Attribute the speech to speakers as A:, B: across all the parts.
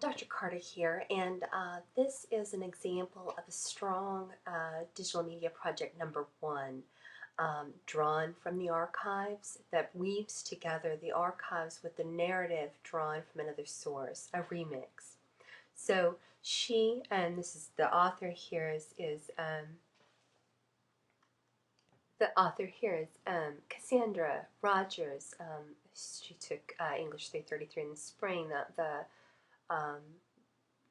A: Dr. Carter here, and this is an example of a strong digital media project number one, drawn from the archives, that weaves together the archives with the narrative drawn from another source, a remix. So she, and this is the author here Cassandra Rogers. She took English 333 in the spring. The um,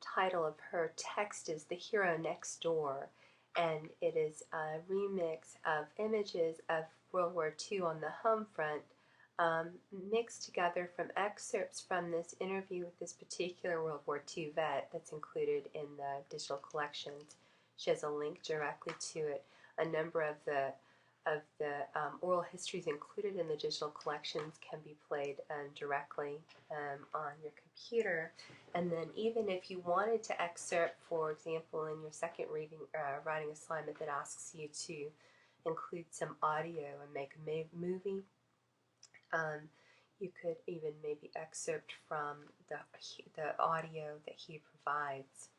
A: title of her text is The Hero Next Door, and it is a remix of images of World War II on the home front, mixed together from excerpts from this interview with this particular World War II vet that's included in the digital collections. She has a link directly to it. A number of the oral histories included in the digital collections can be played directly on your computer. And then even if you wanted to excerpt, for example, in your second writing assignment that asks you to include some audio and make a movie, you could even maybe excerpt from the audio that he provides.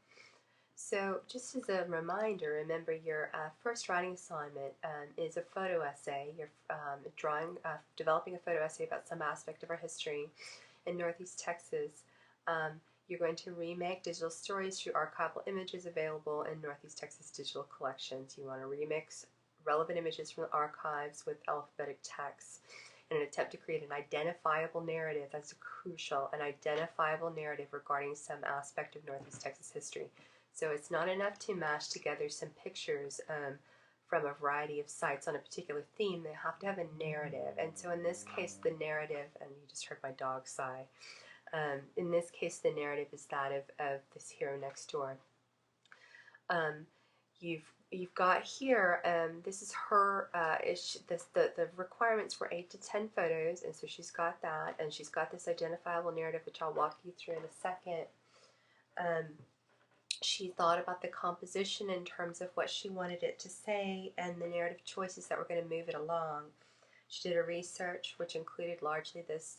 A: So just as a reminder, remember your first writing assignment is a photo essay. You're developing a photo essay about some aspect of our history in Northeast Texas. You're going to remake digital stories through archival images available in Northeast Texas digital collections. You want to remix relevant images from the archives with alphabetic text in an attempt to create an identifiable narrative. That's crucial, an identifiable narrative regarding some aspect of Northeast Texas history. So it's not enough to mash together some pictures from a variety of sites on a particular theme. They have to have a narrative. And so in this case, the narrative, and you just heard my dog sigh, in this case, the narrative is that of this hero next door. You've got here, this is her, the requirements were 8 to 10 photos, and so she's got that, and she's got this identifiable narrative, which I'll walk you through in a second. She thought about the composition in terms of what she wanted it to say and the narrative choices that were going to move it along. She did a research which included largely this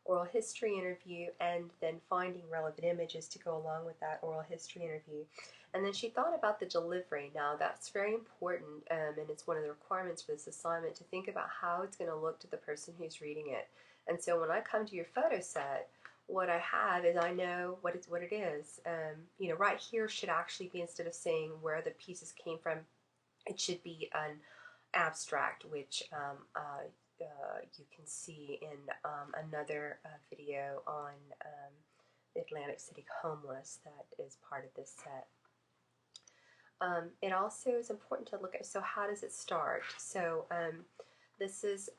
A: oral history interview and then finding relevant images to go along with that oral history interview. And then she thought about the delivery. Now that's very important, and it's one of the requirements for this assignment to think about how it's going to look to the person who's reading it. And so when I come to your photo set, what I have is I know what it is. You know, right here should actually be, instead of saying where the pieces came from, it should be an abstract, which you can see in another video on Atlantic City Homeless that is part of this set. It also is important to look at, so how does it start? So this is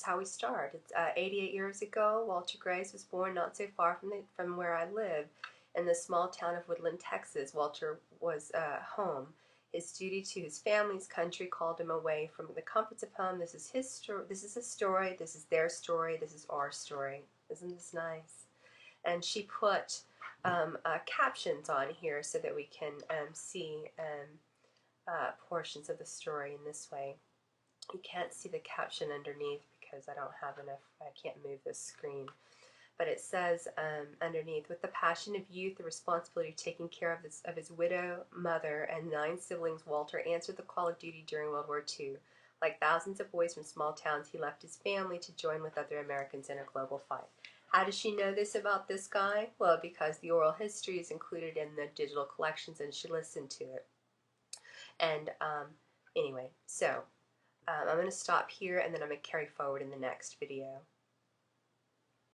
A: how we start. It's 88 years ago, Walter Graves was born not so far from where I live, in the small town of Woodland, Texas. Walter was home. His duty to his family's country called him away from the comforts of home. This is his story. This is his story. This is their story. This is our story. Isn't this nice? And she put captions on here so that we can see portions of the story in this way. You can't see the caption underneath because I don't have enough, I can't move this screen. But it says underneath, with the passion of youth, the responsibility of taking care of his widow, mother, and 9 siblings, Walter answered the call of duty during World War II. Like thousands of boys from small towns, he left his family to join with other Americans in a global fight. How does she know this about this guy? Well, because the oral history is included in the digital collections and she listened to it. And anyway, so I'm going to stop here and then I'm going to carry forward in the next video.